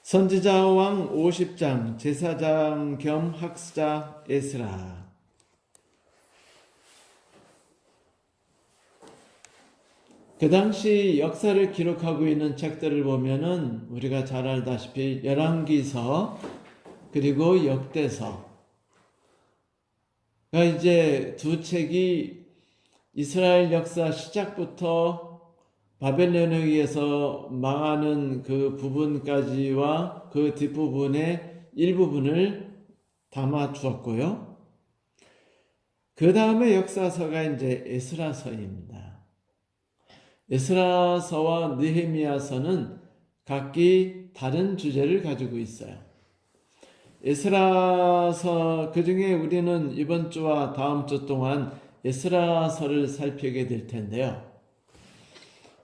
선지자 왕 50장 제사장 겸 학수자 에스라. 그 당시 역사를 기록하고 있는 책들을 보면은 우리가 잘 알다시피 열왕기서 그리고 역대서가 이제 두 책이 이스라엘 역사 시작부터 바벨론에 의해서 망하는 그 부분까지와 그 뒷부분의 일부분을 담아 주었고요. 그 다음에 역사서가 이제 에스라서입니다. 에스라서와 느헤미야서는 각기 다른 주제를 가지고 있어요. 에스라서, 그 중에 우리는 이번 주와 다음 주 동안 에스라서를 살피게 될 텐데요.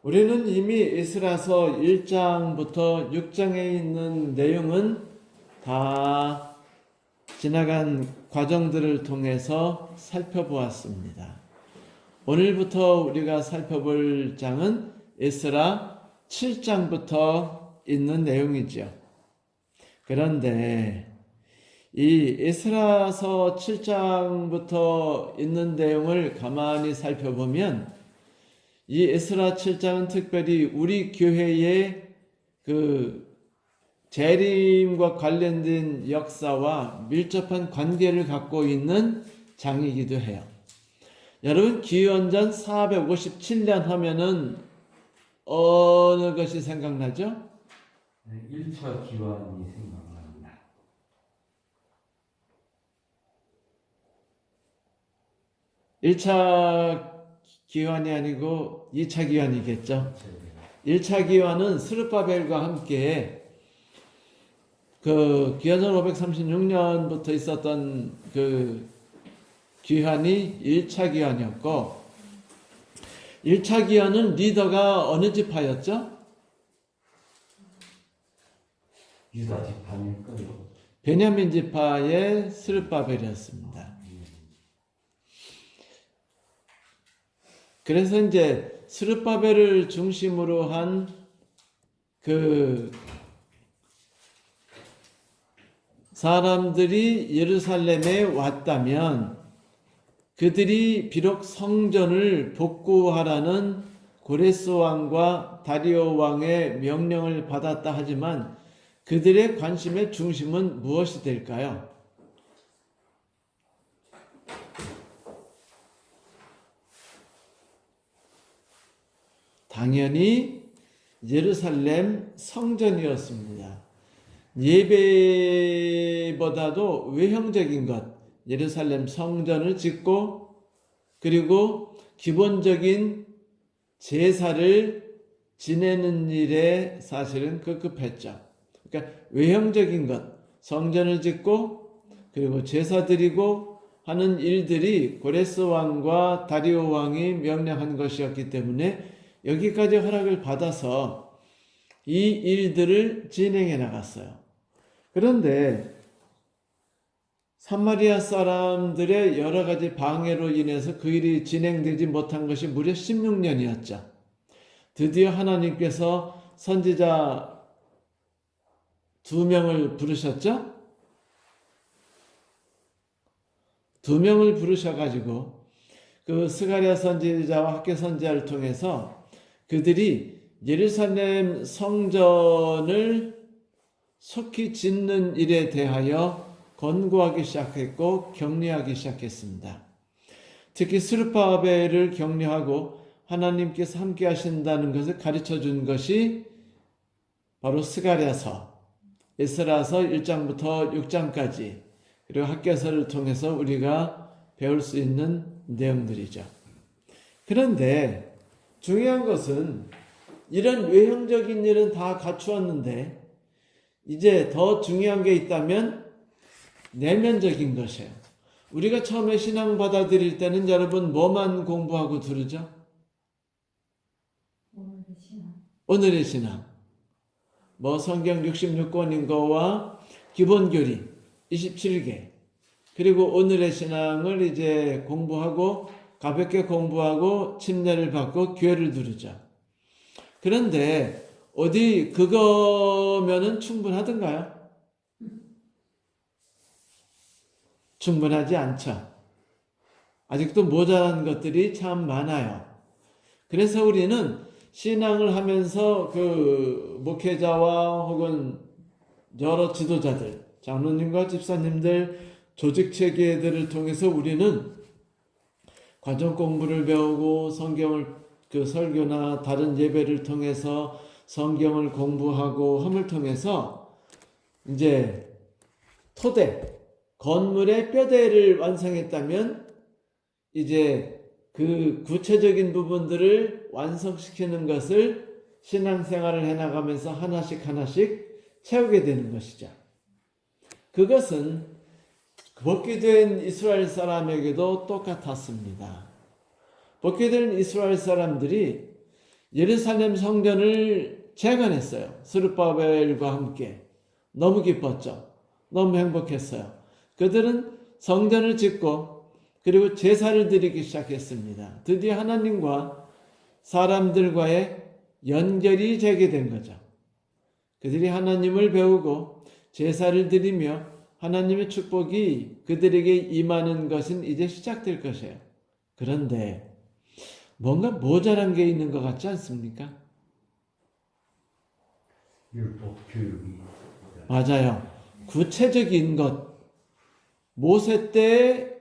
우리는 이미 에스라서 1장부터 6장에 있는 내용은 다 지나간 과정들을 통해서 살펴보았습니다. 오늘부터 우리가 살펴볼 장은 에스라 7장부터 있는 내용이죠. 그런데 이 에스라서 7장부터 있는 내용을 가만히 살펴보면 이 에스라 7장은 특별히 우리 교회의 그 재림과 관련된 역사와 밀접한 관계를 갖고 있는 장이기도 해요. 여러분, 기원전 457년 하면은 어느 것이 생각나죠? 1차 기원이 생각납니다. 1차 기원이 아니고 2차 기원이겠죠. 1차 기원은 스룹바벨과 함께 그 기원전 536년부터 있었던 그 기원이 1차 기원이었고, 1차 기원은 리더가 어느 지파였죠? 유다 지파일까요? 베냐민 지파의 스룹바벨이었습니다. 그래서 이제 스룹바벨을 중심으로 한 그 사람들이 예루살렘에 왔다면 그들이 비록 성전을 복구하라는 고레스 왕과 다리오 왕의 명령을 받았다 하지만 그들의 관심의 중심은 무엇이 될까요? 당연히 예루살렘 성전이었습니다. 예배보다도 외형적인 것, 예루살렘 성전을 짓고 그리고 기본적인 제사를 지내는 일에 사실은 급급했죠. 그러니까 외형적인 것, 성전을 짓고 그리고 제사 드리고 하는 일들이 고레스 왕과 다리오 왕이 명령한 것이었기 때문에 여기까지 허락을 받아서 이 일들을 진행해 나갔어요. 그런데 사마리아 사람들의 여러 가지 방해로 인해서 그 일이 진행되지 못한 것이 무려 16년이었죠. 드디어 하나님께서 선지자 2명을 부르셨죠? 2명을 부르셔가지고 그 스가랴 선지자와 학개 선지자를 통해서 그들이 예루살렘 성전을 속히 짓는 일에 대하여 권고하기 시작했고 격려하기 시작했습니다. 특히 스룹바벨을 격려하고 하나님께서 함께 하신다는 것을 가르쳐 준 것이 바로 스가랴서, 에스라서 1장부터 6장까지 그리고 학개서를 통해서 우리가 배울 수 있는 내용들이죠. 그런데 중요한 것은 이런 외형적인 일은 다 갖추었는데 이제 더 중요한 게 있다면 내면적인 것이에요. 우리가 처음에 신앙 받아들일 때는 여러분 뭐만 공부하고 들으죠? 오늘의 신앙. 뭐 성경 66권인 거와 기본교리 27개. 그리고 오늘의 신앙을 이제 공부하고 가볍게 공부하고 침례를 받고 교회를 두르죠. 그런데 어디 그거면은 충분하던가요? 충분하지 않죠. 아직도 모자란 것들이 참 많아요. 그래서 우리는 신앙을 하면서 그 목회자와 혹은 여러 지도자들, 장로님과 집사님들, 조직 체계들을 통해서 우리는 과정 공부를 배우고 성경을 그 설교나 다른 예배를 통해서 성경을 공부하고 함을 통해서 이제 토대, 건물의 뼈대를 완성했다면 이제 그 구체적인 부분들을 완성시키는 것을 신앙생활을 해나가면서 하나씩 채우게 되는 것이죠. 그것은 복귀된 이스라엘 사람에게도 똑같았습니다. 복귀된 이스라엘 사람들이 예루살렘 성전을 재건했어요. 스룹바벨과 함께. 너무 기뻤죠. 너무 행복했어요. 그들은 성전을 짓고 그리고 제사를 드리기 시작했습니다. 드디어 하나님과 사람들과의 연결이 재개된 거죠. 그들이 하나님을 배우고 제사를 드리며 하나님의 축복이 그들에게 임하는 것은 이제 시작될 것이에요. 그런데 뭔가 모자란 게 있는 것 같지 않습니까? 율법 교육이 맞아요. 구체적인 것. 모세 때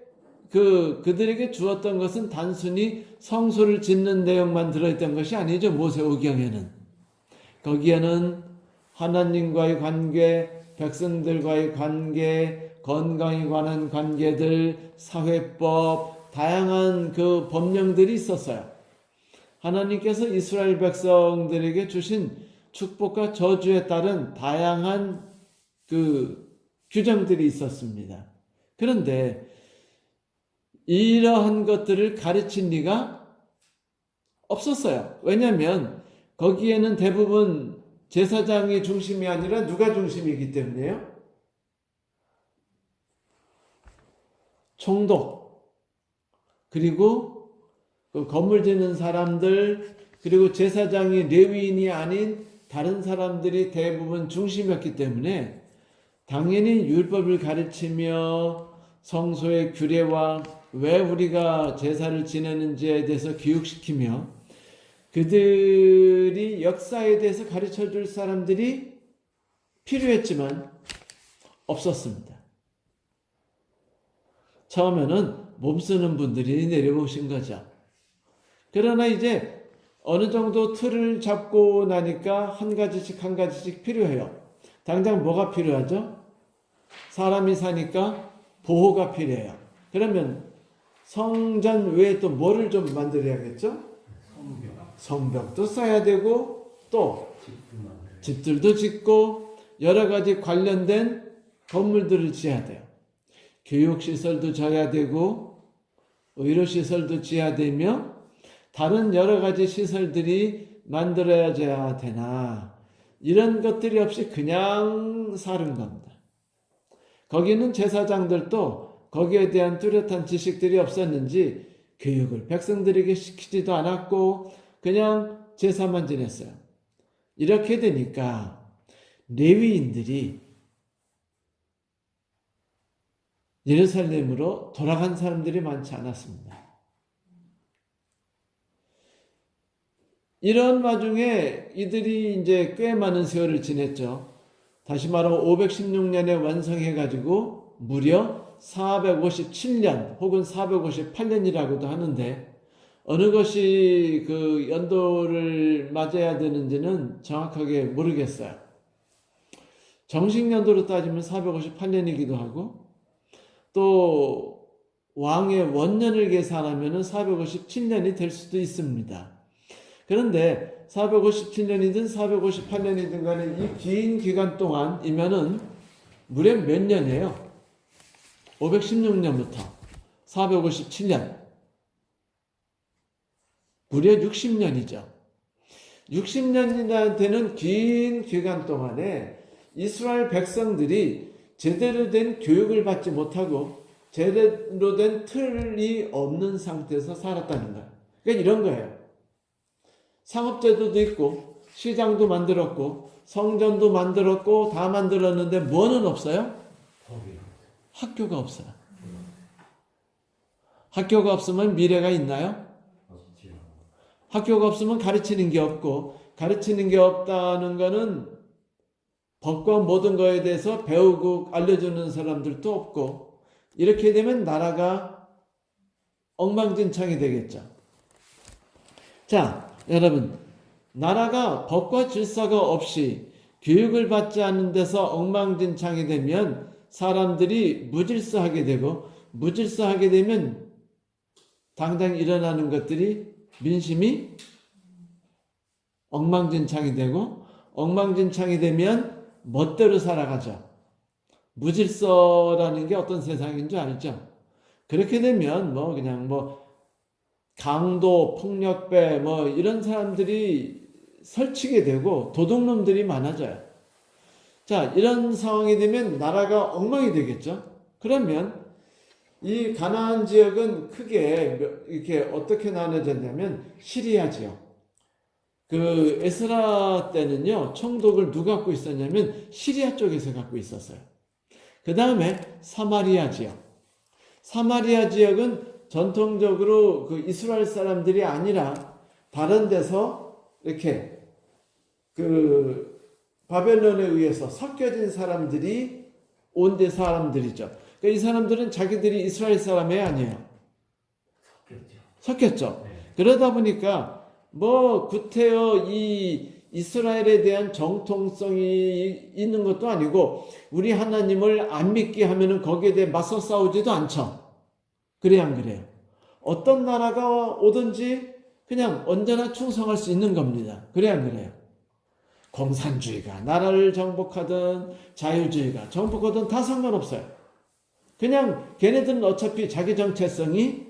그들에게 주었던 것은 단순히 성소를 짓는 내용만 들어있던 것이 아니죠. 모세오경에는. 거기에는 하나님과의 관계, 백성들과의 관계, 건강에 관한 관계들, 사회법, 다양한 그 법령들이 있었어요. 하나님께서 이스라엘 백성들에게 주신 축복과 저주에 따른 다양한 그 규정들이 있었습니다. 그런데 이러한 것들을 가르친 리가 없었어요. 왜냐하면 거기에는 대부분 제사장이 중심이 아니라 누가 중심이기 때문에요. 총독, 그리고 그 건물 짓는 사람들, 그리고 제사장이 레위인이 아닌 다른 사람들이 대부분 중심이었기 때문에 당연히 율법을 가르치며 성소의 규례와 왜 우리가 제사를 지내는지에 대해서 교육시키며 그들이 역사에 대해서 가르쳐 줄 사람들이 필요했지만 없었습니다. 처음에는 몸쓰는 분들이 내려오신 거죠. 그러나 이제 어느 정도 틀을 잡고 나니까 한 가지씩 필요해요. 당장 뭐가 필요하죠? 사람이 사니까 보호가 필요해요. 그러면 성전 외에 또 뭐를 좀 만들어야겠죠? 성벽도 써야 되고 또 집들도 짓고 여러 가지 관련된 건물들을 지어야 돼요. 교육시설도 져야 되고 의료시설도 지어야 되며 다른 여러 가지 시설들이 만들어져야 되나 이런 것들이 없이 그냥 사는 겁니다. 거기는 제사장들도 거기에 대한 뚜렷한 지식들이 없었는지 교육을 백성들에게 시키지도 않았고 그냥 제사만 지냈어요. 이렇게 되니까 레위인들이 예루살렘으로 돌아간 사람들이 많지 않았습니다. 이런 와중에 이들이 이제 꽤 많은 세월을 지냈죠. 다시 말하면 516년에 완성해가지고 무려 457년 혹은 458년이라고도 하는데 어느 것이 그 연도를 맞아야 되는지는 정확하게 모르겠어요. 정식 연도로 따지면 458년이기도 하고 또 왕의 원년을 계산하면 457년이 될 수도 있습니다. 그런데 457년이든 458년이든 간에 이 긴 기간 동안이면은 무려 몇 년이에요? 516년부터 457년. 무려 60년이죠. 60년이나 되는 긴 기간 동안에 이스라엘 백성들이 제대로 된 교육을 받지 못하고 제대로 된 틀이 없는 상태에서 살았다는 거예요. 그러니까 이런 거예요. 상업제도도 있고 시장도 만들었고 성전도 만들었고 다 만들었는데 뭐는 없어요? 법이 학교가 없어요. 학교가 없으면 미래가 있나요? 없지요. 학교가 없으면 가르치는 게 없고 가르치는 게 없다는 거는 법과 모든 거에 대해서 배우고 알려주는 사람들도 없고 이렇게 되면 나라가 엉망진창이 되겠죠. 자, 여러분 나라가 법과 질서가 없이 교육을 받지 않는 데서 엉망진창이 되면 사람들이 무질서하게 되고 무질서하게 되면 당장 일어나는 것들이 민심이 엉망진창이 되고 엉망진창이 되면 멋대로 살아가죠. 무질서라는 게 어떤 세상인 줄 알죠? 그렇게 되면 뭐 그냥 뭐 강도, 폭력배 뭐 이런 사람들이 설치게 되고 도둑놈들이 많아져요. 자, 이런 상황이 되면 나라가 엉망이 되겠죠. 그러면 이 가나안 지역은 크게 이렇게 어떻게 나눠졌냐면 시리아 지역. 그 에스라 때는요, 총독을 누가 갖고 있었냐면 시리아 쪽에서 갖고 있었어요. 그 다음에 사마리아 지역. 사마리아 지역은 전통적으로 그 이스라엘 사람들이 아니라 다른 데서 이렇게 그 바벨론에 의해서 섞여진 사람들이 온 데 사람들이죠. 그러니까 이 사람들은 자기들이 이스라엘 사람이 아니에요. 섞였죠. 네. 그러다 보니까 뭐 구태여 이 이스라엘에 대한 정통성이 있는 것도 아니고 우리 하나님을 안 믿게 하면은 거기에 대해 맞서 싸우지도 않죠. 그래야 안 그래요? 어떤 나라가 오든지 그냥 언제나 충성할 수 있는 겁니다. 그래야 안 그래요? 공산주의가 나라를 정복하든 자유주의가 정복하든 다 상관없어요. 그냥 걔네들은 어차피 자기 정체성이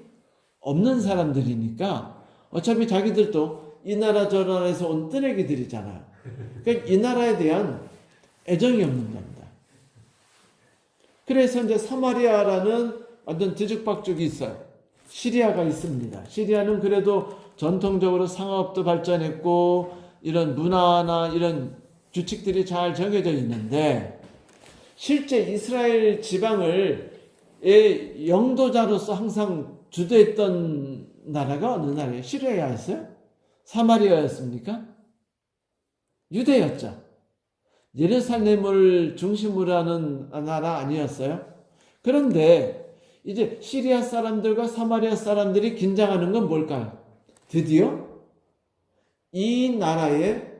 없는 사람들이니까 어차피 자기들도 이 나라 저 나라에서 온 뜨레기들이잖아요. 그러니까 이 나라에 대한 애정이 없는 겁니다. 그래서 이제 사마리아라는 완전 뒤죽박죽이 있어요. 시리아가 있습니다. 시리아는 그래도 전통적으로 상업도 발전했고 이런 문화나 이런 규칙들이 잘 정해져 있는데 실제 이스라엘 지방을 영도자로서 항상 주도했던 나라가 어느 나라예요? 시리아였어요? 사마리아였습니까? 유대였죠. 예루살렘을 중심으로 하는 나라 아니었어요? 그런데 이제 시리아 사람들과 사마리아 사람들이 긴장하는 건 뭘까요? 드디어 이 나라의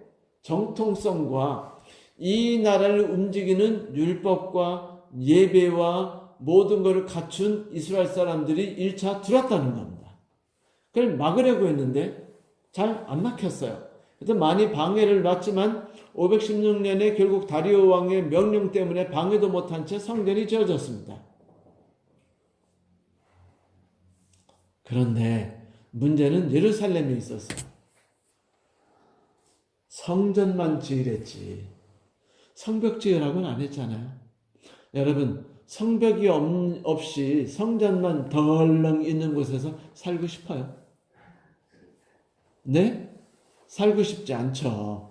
정통성과 이 나라를 움직이는 율법과 예배와 모든 것을 갖춘 이스라엘 사람들이 1차 들어왔다는 겁니다. 그걸 막으려고 했는데 잘 안 막혔어요. 그래서 많이 방해를 놨지만 516년에 결국 다리오 왕의 명령 때문에 방해도 못한 채 성전이 지어졌습니다. 그런데 문제는 예루살렘에 있었어요. 성전만 지으랬지 성벽 지으라고는 안 했잖아요. 여러분 성벽이 없이 성전만 덜렁 있는 곳에서 살고 싶어요? 네? 살고 싶지 않죠.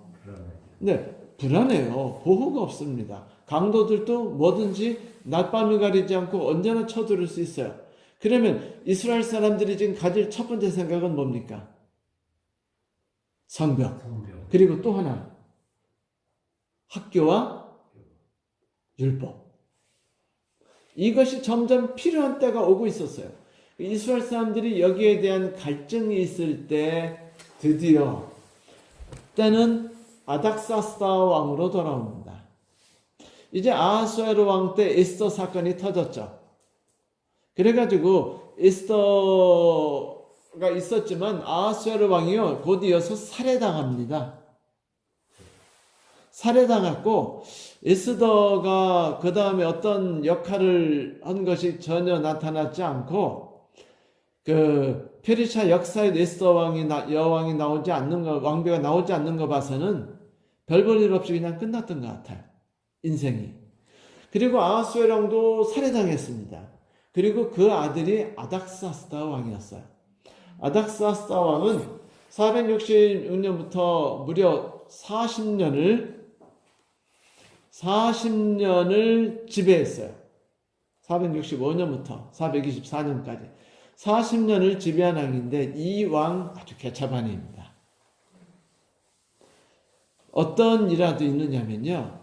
네, 불안해요. 보호가 없습니다. 강도들도 뭐든지 낮밤을 가리지 않고 언제나 쳐들을 수 있어요. 그러면 이스라엘 사람들이 지금 가질 첫 번째 생각은 뭡니까? 성벽. 그리고 또 하나. 학교와 율법. 이것이 점점 필요한 때가 오고 있었어요. 이스라엘 사람들이 여기에 대한 갈증이 있을 때 드디어 때는 아닥사스다 왕으로 돌아옵니다. 이제 아하수에로 왕 때 에스더 사건이 터졌죠. 그래가지고 에스더가 있었지만 아하수에로 왕이요 곧 이어서 살해당합니다. 살해당했고 에스더가 그 다음에 어떤 역할을 한 것이 전혀 나타나지 않고 그 페르시아 역사에 에스더 여왕이 나오지 않는 거 왕비가 나오지 않는 거 봐서는 별 볼 일 없이 그냥 끝났던 것 같아요. 인생이. 그리고 아하수에로 왕도 살해당했습니다. 그리고 그 아들이 아닥사스다 왕이었어요. 아닥사스다 왕은 466년부터 무려 40년을 지배했어요. 465년부터 424년까지 40년을 지배한 왕인데 이 왕 아주 개차반입니다. 어떤 일화도 있느냐면요.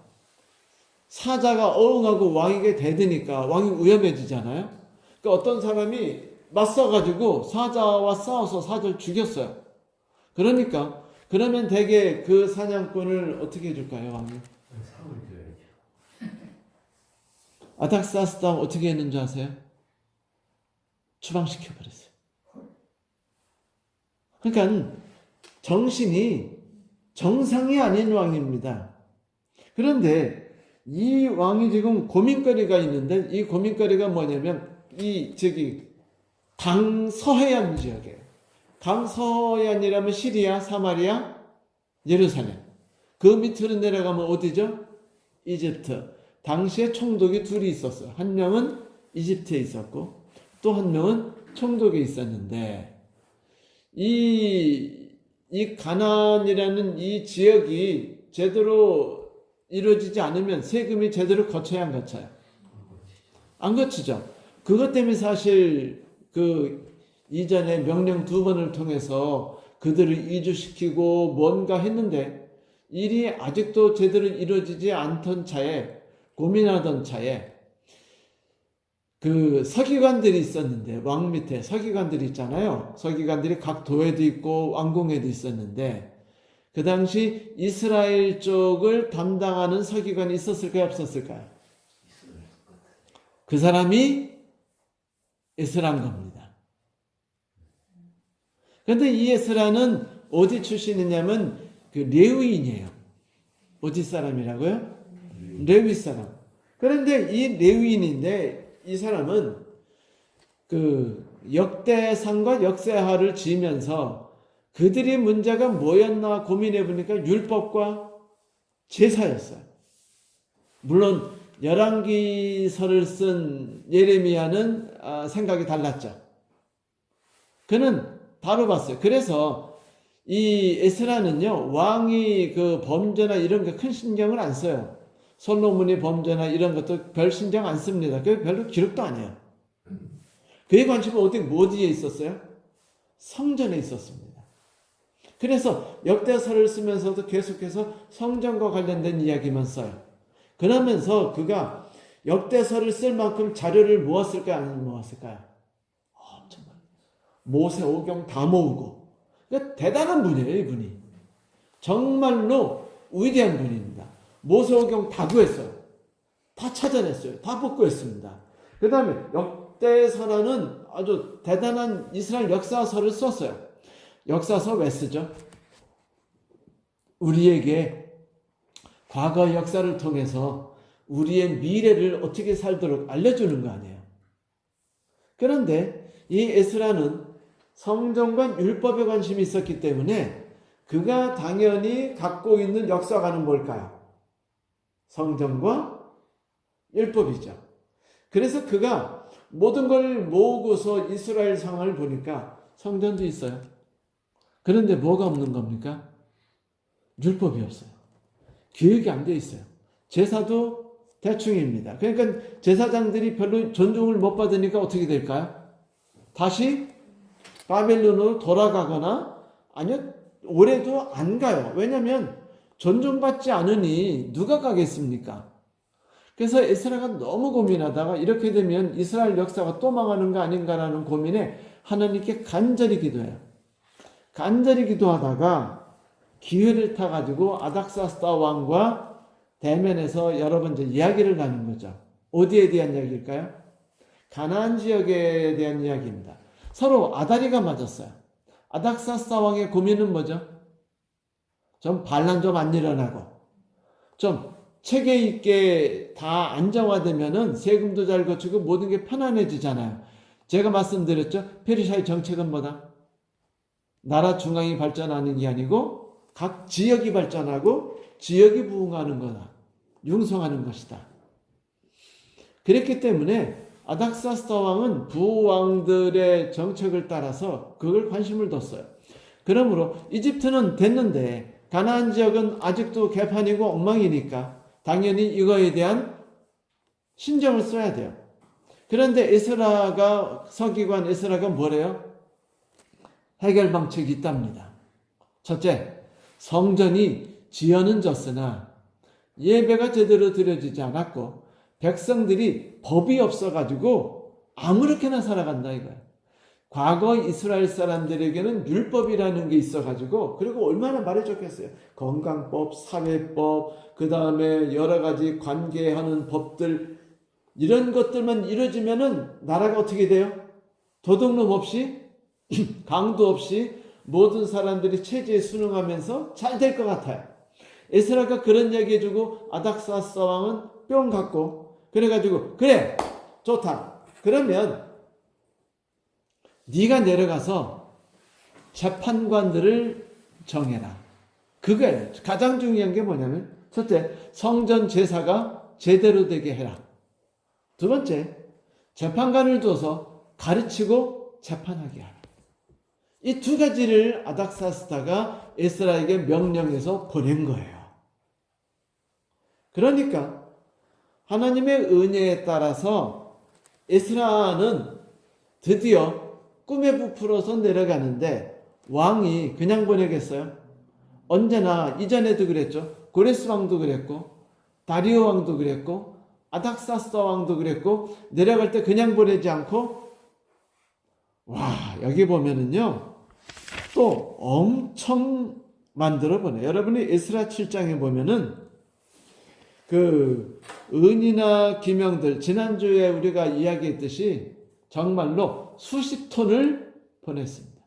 사자가 어흥하고 왕에게 대드니까 왕이 위험해지잖아요. 그러니까 어떤 사람이 맞서가지고 사자와 싸워서 사자를 죽였어요. 그러면 대개 그 사냥꾼을 어떻게 해줄까요, 왕이? 상을 줘야죠. 아닥사스다 어떻게 했는 줄 아세요? 추방시켜버렸어요. 그러니까 정신이 정상이 아닌 왕입니다. 그런데 이 왕이 지금 고민거리가 있는데 이 고민거리가 뭐냐면 강서해안 지역이에요. 강서해안이라면 시리아, 사마리아, 예루살렘. 그 밑으로 내려가면 어디죠? 이집트. 당시에 총독이 둘이 있었어요. 한 명은 이집트에 있었고 또 한 명은 총독에 있었는데 이 가나안이라는 이 지역이 제대로 이루어지지 않으면 세금이 제대로 거쳐야 안 거쳐요? 안 거치죠. 그것 때문에 사실 그 이전에 명령 2번을 통해서 그들을 이주시키고 뭔가 했는데 일이 아직도 제대로 이루어지지 않던 차에 고민하던 차에 그 서기관들이 있었는데 왕 밑에 서기관들이 있잖아요. 서기관들이 각 도에도 있고 왕궁에도 있었는데 그 당시 이스라엘 쪽을 담당하는 서기관이 있었을까요? 없었을까요? 그 사람이 에스라인 겁니다. 그런데 이 에스라는 어디 출신이냐면 그 레위인이에요. 어디 사람이라고요? 레위 사람. 그런데 이 레위인인데 이 사람은 그 역대상과 역세하를 지으면서 그들의 문제가 뭐였나 고민해 보니까 율법과 제사였어요. 물론 열왕기서를 쓴 예레미야는 생각이 달랐죠. 그는 다뤄봤어요. 그래서 이 에스라는요, 왕이 그 범죄나 이런 게 큰 신경을 안 써요. 솔로몬의 범죄나 이런 것도 별 신경 안 씁니다. 그게 별로 기록도 안 해요. 그의 관심은 어디에 있었어요? 성전에 있었습니다. 그래서 역대서를 쓰면서도 계속해서 성전과 관련된 이야기만 써요. 그러면서 그가 역대서를 쓸 만큼 자료를 모았을까요? 안 모았을까요? 엄청 많아요. 모세오경 다 모으고. 그러니까 대단한 분이에요, 이분이. 정말로 위대한 분입니다. 모세오경 다 구했어요. 다 찾아냈어요. 다 복구했습니다. 그 다음에 역대서라는 아주 대단한 이스라엘 역사서를 썼어요. 역사서 왜 쓰죠? 우리에게 과거 역사를 통해서 우리의 미래를 어떻게 살도록 알려주는 거 아니에요. 그런데 이 에스라는 성전과 율법에 관심이 있었기 때문에 그가 당연히 갖고 있는 역사관은 뭘까요? 성전과 율법이죠. 그래서 그가 모든 걸 모으고서 이스라엘 상황을 보니까 성전도 있어요. 그런데 뭐가 없는 겁니까? 율법이 없어요. 교육이 안 돼 있어요. 제사도 대충입니다. 그러니까 제사장들이 별로 존중을 못 받으니까 어떻게 될까요? 다시 바벨론으로 돌아가거나 아니요 올해도 안 가요. 왜냐하면 존중받지 않으니 누가 가겠습니까? 그래서 에스라가 너무 고민하다가 이렇게 되면 이스라엘 역사가 또 망하는 거 아닌가라는 고민에 하나님께 간절히 기도해요. 간절히 기도하다가 기회를 타가지고 아닥사스다 왕과 대면해서 여러 번 이야기를 나눈 거죠. 어디에 대한 이야기일까요? 가나안 지역에 대한 이야기입니다. 서로 아다리가 맞았어요. 아닥사스다 왕의 고민은 뭐죠? 좀 반란 좀 안 일어나고 좀 체계 있게 다 안정화되면은 세금도 잘 거치고 모든 게 편안해지잖아요. 제가 말씀드렸죠. 페르시아의 정책은 뭐다? 나라 중앙이 발전하는 게 아니고 각 지역이 발전하고 지역이 부흥하는 거다. 융성하는 것이다. 그랬기 때문에 아닥사스다 왕은 부왕들의 정책을 따라서 그걸 관심을 뒀어요. 그러므로 이집트는 됐는데 가나안 지역은 아직도 개판이고 엉망이니까 당연히 이거에 대한 신경을 써야 돼요. 그런데 서기관 에스라가 뭐래요? 해결 방책이 있답니다. 첫째, 성전이 지연은 졌으나 예배가 제대로 드려지지 않았고 백성들이 법이 없어가지고 아무렇게나 살아간다 이거예요. 과거 이스라엘 사람들에게는 율법이라는 게 있어가지고, 그리고 얼마나 말이 좋겠어요. 건강법, 사회법, 그 다음에 여러 가지 관계하는 법들, 이런 것들만 이루어지면은 나라가 어떻게 돼요? 도둑놈 없이, 강도 없이 모든 사람들이 체제에 순응하면서 잘 될 것 같아요. 에스라가 그런 이야기 해주고 아닥사스 왕은 뿅 갖고 그래가지고 그래 좋다. 그러면 네가 내려가서 재판관들을 정해라. 그거예요. 가장 중요한 게 뭐냐면 첫째, 성전 제사가 제대로 되게 해라. 두 번째, 재판관을 둬서 가르치고 재판하게 하라. 이 두 가지를 아닥사스다가 에스라에게 명령해서 보낸 거예요. 그러니까 하나님의 은혜에 따라서 에스라는 드디어 꿈에 부풀어서 내려가는데 왕이 그냥 보내겠어요? 언제나 이전에도 그랬죠. 고레스 왕도 그랬고 다리오 왕도 그랬고 아닥사스 왕도 그랬고 내려갈 때 그냥 보내지 않고 여기 보면은요 또 엄청 만들어 보내. 여러분이 에스라 7장에 보면은 그 은이나 기명들 지난주에 우리가 이야기했듯이 정말로 수십 톤을 보냈습니다.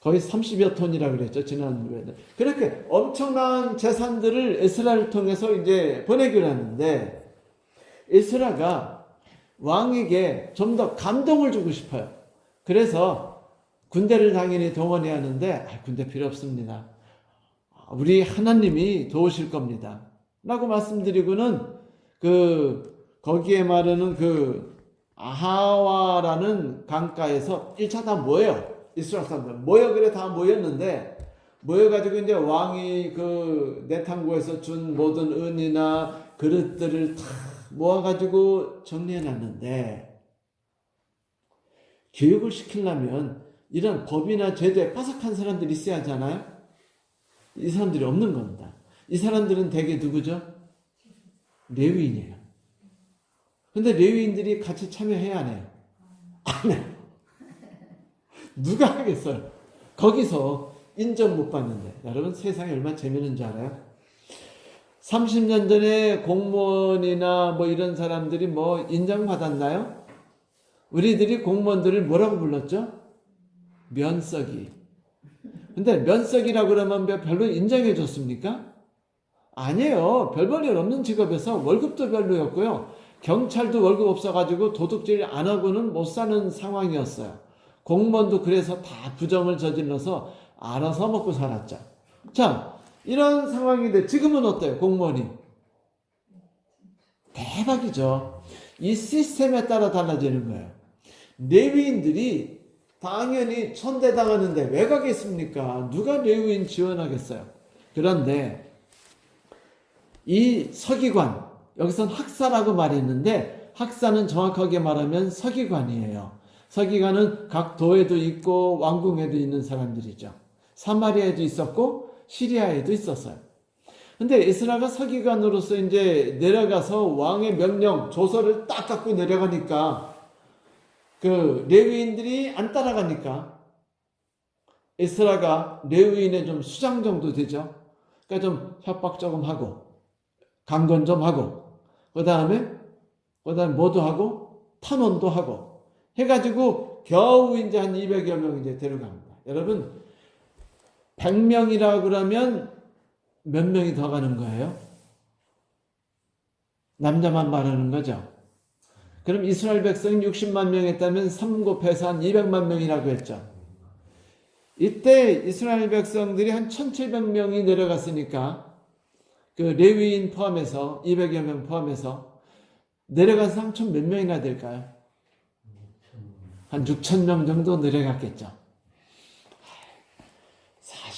거의 30여 톤이라고 그랬죠, 지난주에는. 그렇게 엄청난 재산들을 에스라를 통해서 이제 보내기로 했는데, 에스라가 왕에게 좀 더 감동을 주고 싶어요. 그래서 군대를 당연히 동원해야 하는데, 군대 필요 없습니다. 우리 하나님이 도우실 겁니다. 라고 말씀드리고는 거기에 말하는 아하와라는 강가에서 1차 다 모여요. 이스라엘 사람들. 그래 다 모였는데, 모여가지고 이제 왕이 내탕고에서 준 모든 은이나 그릇들을 다 모아가지고 정리해놨는데, 교육을 시키려면 이런 법이나 제도에 빠삭한 사람들이 있어야 하잖아요? 이 사람들이 없는 겁니다. 이 사람들은 대개 누구죠? 레위인이에요. 근데 레위인들이 같이 참여해야 안 해요? 안 해요. 누가 하겠어요? 거기서 인정 못 받는데. 여러분 세상에 얼마나 재미있는 줄 알아요? 30년 전에 공무원이나 이런 사람들이 인정받았나요? 우리들이 공무원들을 뭐라고 불렀죠? 면석이. 근데 면석이라고 그러면 별로 인정해 줬습니까? 아니에요. 별 볼 일 없는 직업에서 월급도 별로였고요. 경찰도 월급 없어가지고 도둑질 안 하고는 못 사는 상황이었어요. 공무원도 그래서 다 부정을 저질러서 알아서 먹고 살았죠. 자, 이런 상황인데 지금은 어때요? 공무원이. 대박이죠. 이 시스템에 따라 달라지는 거예요. 레위인들이 당연히 천대당하는데 왜 가겠습니까? 누가 레위인 지원하겠어요? 그런데 이 서기관, 여기선 학사라고 말했는데 학사는 정확하게 말하면 서기관이에요. 서기관은 각 도에도 있고 왕궁에도 있는 사람들이죠. 사마리아에도 있었고 시리아에도 있었어요. 근데 에스라가 서기관으로서 이제 내려가서 왕의 명령, 조서를 딱 갖고 내려가니까 레위인들이 안 따라가니까 에스라가 레위인의 좀 수장 정도 되죠. 그러니까 좀 협박 조금 하고 강권 좀 하고 그 다음에 뭐도 하고 탄원도 하고 해가지고 겨우 이제 한 200여 명 이제 데려갑니다. 여러분 100명이라고 그러면 몇 명이 더 가는 거예요? 남자만 말하는 거죠. 그럼 이스라엘 백성이 60만 명 했다면 3 곱해서 한 200만 명이라고 했죠. 이때 이스라엘 백성들이 한 1700명이 내려갔으니까 레위인 포함해서 200여 명 포함해서 내려간 사람 총 몇 명이나 될까요? 한 6,000명 정도 내려갔겠죠.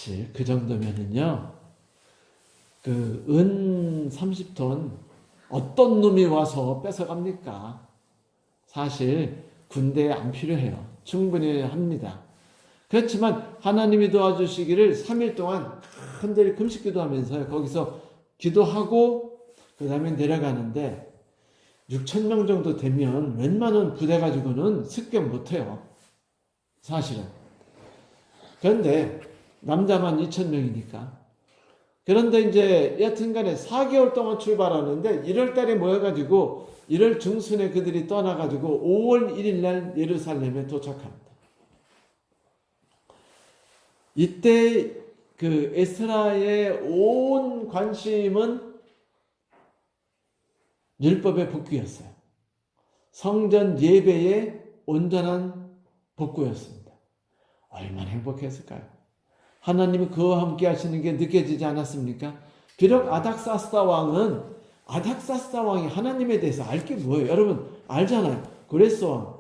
사실 그 정도면은요, 그 은 30톤 어떤 놈이 와서 뺏어갑니까? 사실 군대에 안 필요해요. 충분히 합니다. 그렇지만 하나님이 도와주시기를 3일 동안 간절히 금식 기도하면서요. 거기서 기도하고 그 다음에 내려가는데 6천 명 정도 되면 웬만한 부대 가지고는 습격 못해요. 사실은. 그런데 남자만 2천 명이니까. 그런데 이제 여튼간에 4개월 동안 출발하는데 1월 달에 모여가지고 1월 중순에 그들이 떠나가지고 5월 1일 날 예루살렘에 도착합니다. 이때 그 에스라의 온 관심은 율법의 복귀였어요. 성전 예배의 온전한 복구였습니다. 얼마나 행복했을까요? 하나님이 그와 함께 하시는 게 느껴지지 않았습니까? 비록 아닥사스다 왕이 하나님에 대해서 알 게 뭐예요? 여러분 알잖아요. 고레스 왕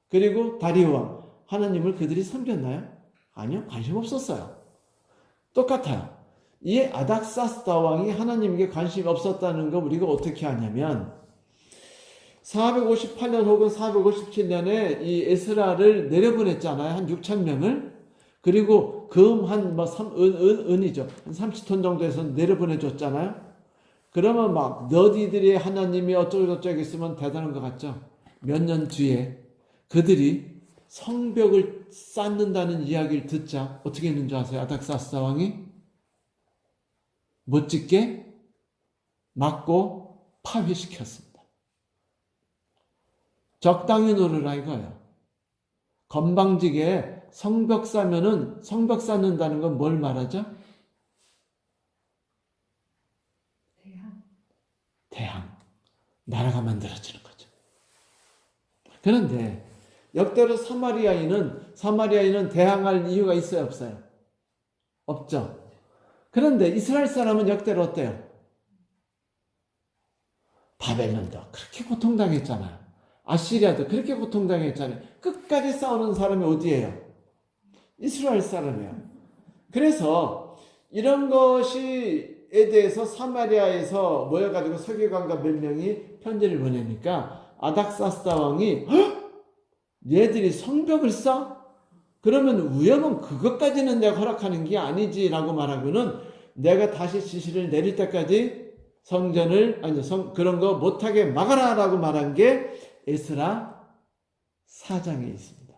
그리고 다리오 왕, 하나님을 그들이 섬겼나요? 아니요, 관심 없었어요. 똑같아요. 이 아닥사스다 왕이 하나님에게 관심이 없었다는 거 우리가 어떻게 아냐면 458년 혹은 457년에 이 에스라를 내려보냈잖아요. 한 6천 명을. 그리고 금 한 은이죠. 한 30톤 정도에서 내려보내줬잖아요. 그러면 막 너희들이 하나님이 어쩌고저쩌고 있으면 대단한 것 같죠. 몇 년 뒤에 그들이 성벽을 쌓는다는 이야기를 듣자 어떻게 했는 줄 아세요? 아닥사스다 왕이 못짓게 막고 파회시켰습니다. 적당히 놀으라 이거예요. 건방지게 성벽 쌓으면은 성벽 쌓는다는 건 뭘 말하죠? 대항. 나라가 만들어지는 거죠. 그런데 역대로 사마리아인은 대항할 이유가 있어요, 없어요? 없죠. 그런데 이스라엘 사람은 역대로 어때요? 바벨론도 그렇게 고통당했잖아요. 아시리아도 그렇게 고통당했잖아요. 끝까지 싸우는 사람이 어디예요? 이스라엘 사람이에요. 그래서 이런 것에 대해서 사마리아에서 모여가지고 서기관과 몇 명이 편지를 보내니까 아닥사스다 왕이 얘들이 성벽을 쌓아? 그러면 위험은 그것까지는 내가 허락하는 게 아니지라고 말하고는 내가 다시 지시를 내릴 때까지 성전을 그런 거 못하게 막아라라고 말한 게 에스라 4장에 있습니다.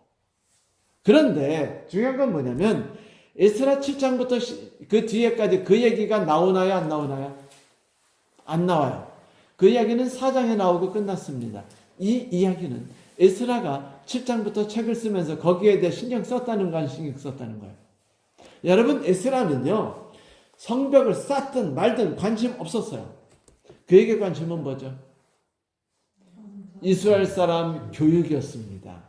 그런데 중요한 건 뭐냐면 에스라 7장부터 그 뒤에까지 그 얘기가 나오나요? 안 나오나요? 안 나와요. 그 이야기는 4장에 나오고 끝났습니다. 이 이야기는 에스라가 7장부터 책을 쓰면서 거기에 대해 신경 썼다는 거, 안 신경 썼다는 거예요. 여러분, 에스라는요, 성벽을 쌓든 말든 관심 없었어요. 그에게 관심은 뭐죠? 이스라엘 사람 교육이었습니다.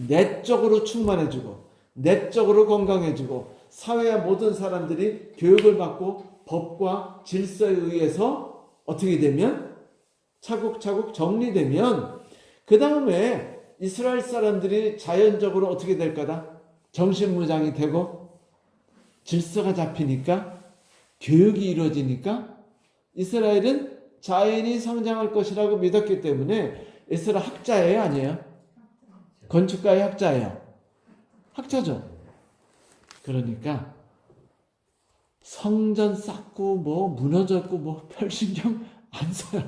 내적으로 충만해지고, 내적으로 건강해지고, 사회의 모든 사람들이 교육을 받고 법과 질서에 의해서 어떻게 되면 차곡차곡 정리되면 그 다음에 이스라엘 사람들이 자연적으로 어떻게 될 거다? 정신무장이 되고 질서가 잡히니까 교육이 이루어지니까 이스라엘은 자연히 성장할 것이라고 믿었기 때문에 에스라 학자예요? 아니에요? 건축가의 학자예요? 학자죠. 그러니까 성전 쌓고 뭐 무너졌고 뭐 별 신경 안 써요.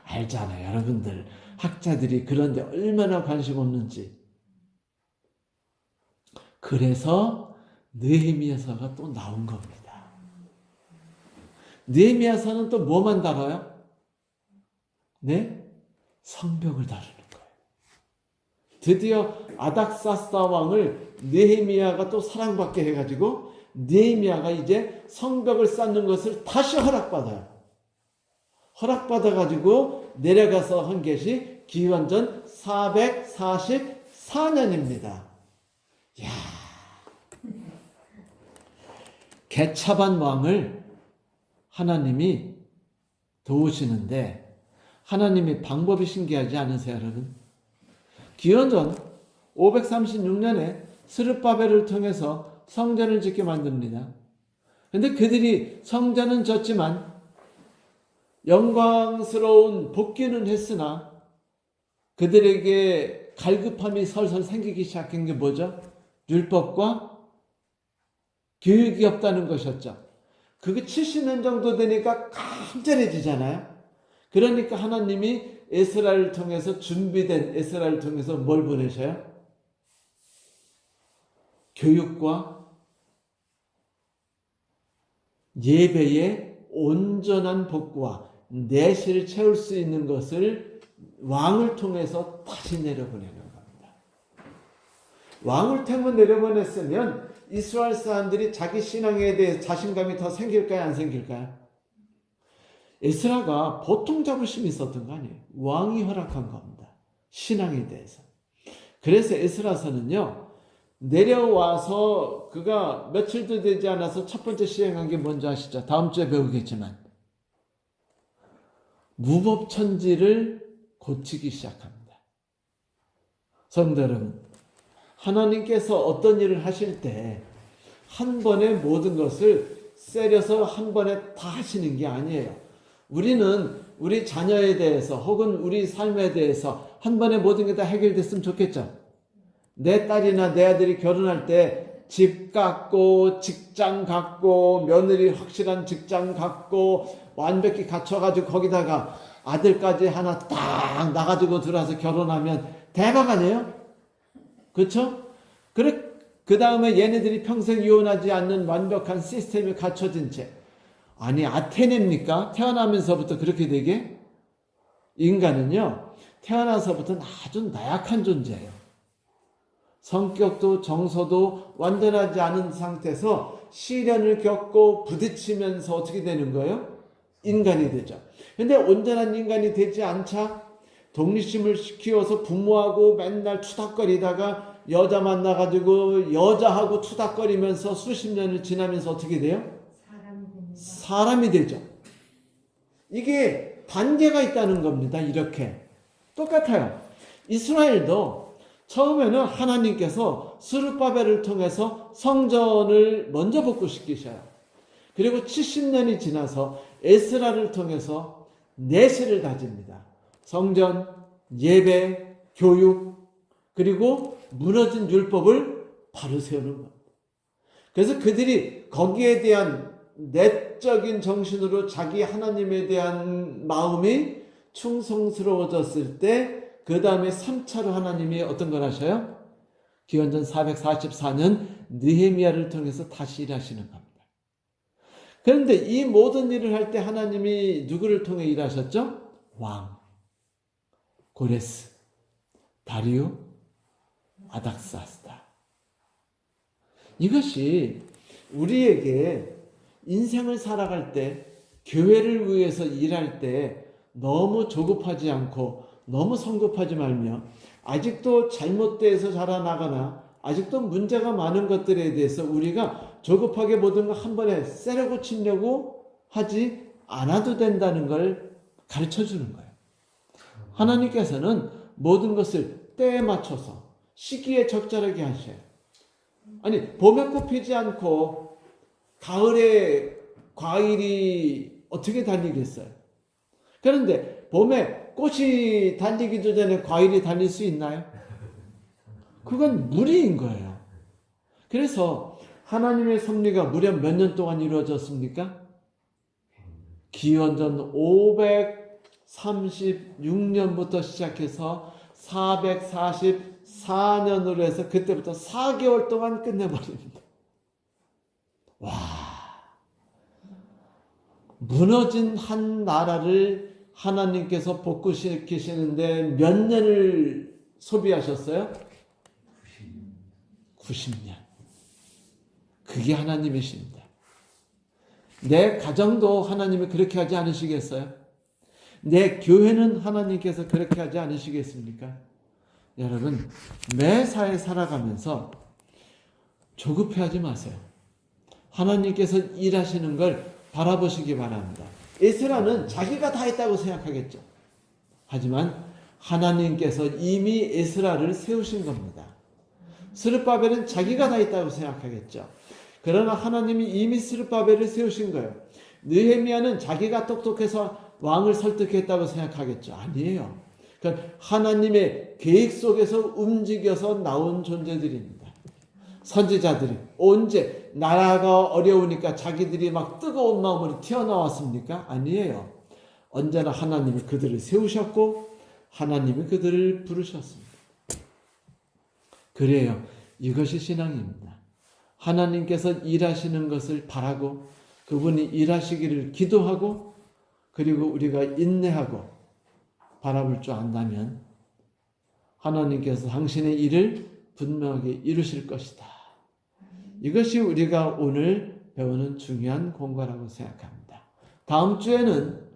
알잖아요. 여러분들 학자들이 그런데 얼마나 관심 없는지. 그래서 느헤미야서가 또 나온 겁니다. 느헤미야서는 또 뭐만 다뤄요? 네? 성벽을 다루는 거예요. 드디어 아닥사스다 왕을 느헤미야가 또 사랑받게 해가지고 느헤미야가 이제 성벽을 쌓는 것을 다시 허락받아요. 허락받아가지고 내려가서 한 것이 기원전 444년입니다. 야, 개차반 왕을 하나님이 도우시는데 하나님의 방법이 신기하지 않으세요, 여러분? 기원전 536년에 스룹바벨을 통해서 성전을 짓게 만듭니다. 근데 그들이 성전은 졌지만 영광스러운 복귀는 했으나 그들에게 갈급함이 설설 생기기 시작한 게 뭐죠? 율법과 교육이 없다는 것이었죠. 그게 70년 정도 되니까 간절해지잖아요. 그러니까 하나님이 에스라를 통해서 준비된 에스라를 통해서 뭘 보내셔요? 교육과 예배의 온전한 복구와 내실을 채울 수 있는 것을 왕을 통해서 다시 내려보내는 겁니다. 왕을 통해 내려보냈으면 이스라엘 사람들이 자기 신앙에 대해 자신감이 더 생길까요? 안 생길까요? 에스라가 보통 자부심이 있었던 거 아니에요. 왕이 허락한 겁니다. 신앙에 대해서. 그래서 에스라서는요. 내려와서 그가 며칠도 되지 않아서 첫 번째 시행한 게 뭔지 아시죠? 다음 주에 배우겠지만 무법천지를 고치기 시작합니다. 성도 여러분, 하나님께서 어떤 일을 하실 때 한 번에 모든 것을 세려서 한 번에 다 하시는 게 아니에요. 우리는 우리 자녀에 대해서 혹은 우리 삶에 대해서 한 번에 모든 게 다 해결됐으면 좋겠죠. 내 딸이나 내 아들이 결혼할 때 집 갖고 직장 갖고 며느리 확실한 직장 갖고 완벽히 갖춰가지고 거기다가 아들까지 하나 딱 나가지고 들어와서 결혼하면 대박 아니에요? 그렇죠? 그래 그 다음에 얘네들이 평생 이혼하지 않는 완벽한 시스템이 갖춰진 채 아니 아테네입니까? 태어나면서부터 그렇게 되게? 인간은요 태어나서부터는 아주 나약한 존재예요. 성격도 정서도 완전하지 않은 상태에서 시련을 겪고 부딪히면서 어떻게 되는 거예요? 인간이 되죠. 근데 온전한 인간이 되지 않자 독립심을 키워서 부모하고 맨날 투닥거리다가 여자 만나가지고 여자하고 투닥거리면서 수십 년을 지나면서 어떻게 돼요? 사람이 되죠. 이게 단계가 있다는 겁니다. 이렇게 똑같아요. 이스라엘도 처음에는 하나님께서 스룹바벨을 통해서 성전을 먼저 복구시키셔요. 그리고 70년이 지나서 에스라를 통해서 내실을 다집니다. 성전, 예배, 교육, 그리고 무너진 율법을 바로 세우는 겁니다. 그래서 그들이 거기에 대한 내적인 정신으로 자기 하나님에 대한 마음이 충성스러워졌을 때 그 다음에 3차로 하나님이 어떤 걸 하셔요? 기원전 444년 느헤미야를 통해서 다시 일하시는 겁니다. 그런데 이 모든 일을 할 때 하나님이 누구를 통해 일하셨죠? 왕, 고레스, 다리우, 아닥사스다. 이것이 우리에게 인생을 살아갈 때 교회를 위해서 일할 때 너무 조급하지 않고 너무 성급하지 말며 아직도 잘못돼서 자라나거나 아직도 문제가 많은 것들에 대해서 우리가 조급하게 모든 걸 한 번에 쎄려 고치려고 하지 않아도 된다는 걸 가르쳐 주는 거예요. 하나님께서는 모든 것을 때에 맞춰서 시기에 적절하게 하셔요. 아니 봄에 꽃 피지 않고 가을에 과일이 어떻게 달리겠어요? 그런데 봄에 꽃이 달리기도 전에 과일이 달릴 수 있나요? 그건 무리인 거예요. 그래서 하나님의 섭리가 무려 몇 년 동안 이루어졌습니까? 기원전 536년부터 시작해서 444년으로 해서 그때부터 4개월 동안 끝내버립니다. 와, 무너진 한 나라를 하나님께서 복구시키시는데 몇 년을 소비하셨어요? 90년. 그게 하나님이십니다. 내 가정도 하나님이 그렇게 하지 않으시겠어요? 내 교회는 하나님께서 그렇게 하지 않으시겠습니까? 여러분, 매사에 살아가면서 조급해하지 마세요. 하나님께서 일하시는 걸 바라보시기 바랍니다. 에스라는 자기가 다 했다고 생각하겠죠. 하지만 하나님께서 이미 에스라를 세우신 겁니다. 스룹바벨은 자기가 다 했다고 생각하겠죠. 그러나 하나님이 이미 스룹바벨을 세우신 거예요. 느헤미야는 자기가 똑똑해서 왕을 설득했다고 생각하겠죠. 아니에요. 그러니까 하나님의 계획 속에서 움직여서 나온 존재들입니다. 선지자들이 언제 나라가 어려우니까 자기들이 막 뜨거운 마음으로 튀어나왔습니까? 아니에요. 언제나 하나님이 그들을 세우셨고 하나님이 그들을 부르셨습니다. 그래요. 이것이 신앙입니다. 하나님께서 일하시는 것을 바라고 그분이 일하시기를 기도하고 그리고 우리가 인내하고 바라볼 줄 안다면 하나님께서 당신의 일을 분명하게 이루실 것이다. 이것이 우리가 오늘 배우는 중요한 공부라고 생각합니다. 다음 주에는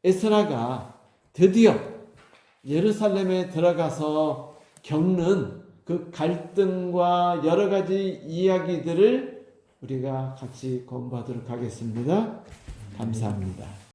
에스라가 드디어 예루살렘에 들어가서 겪는 그 갈등과 여러 가지 이야기들을 우리가 같이 공부하도록 하겠습니다. 감사합니다.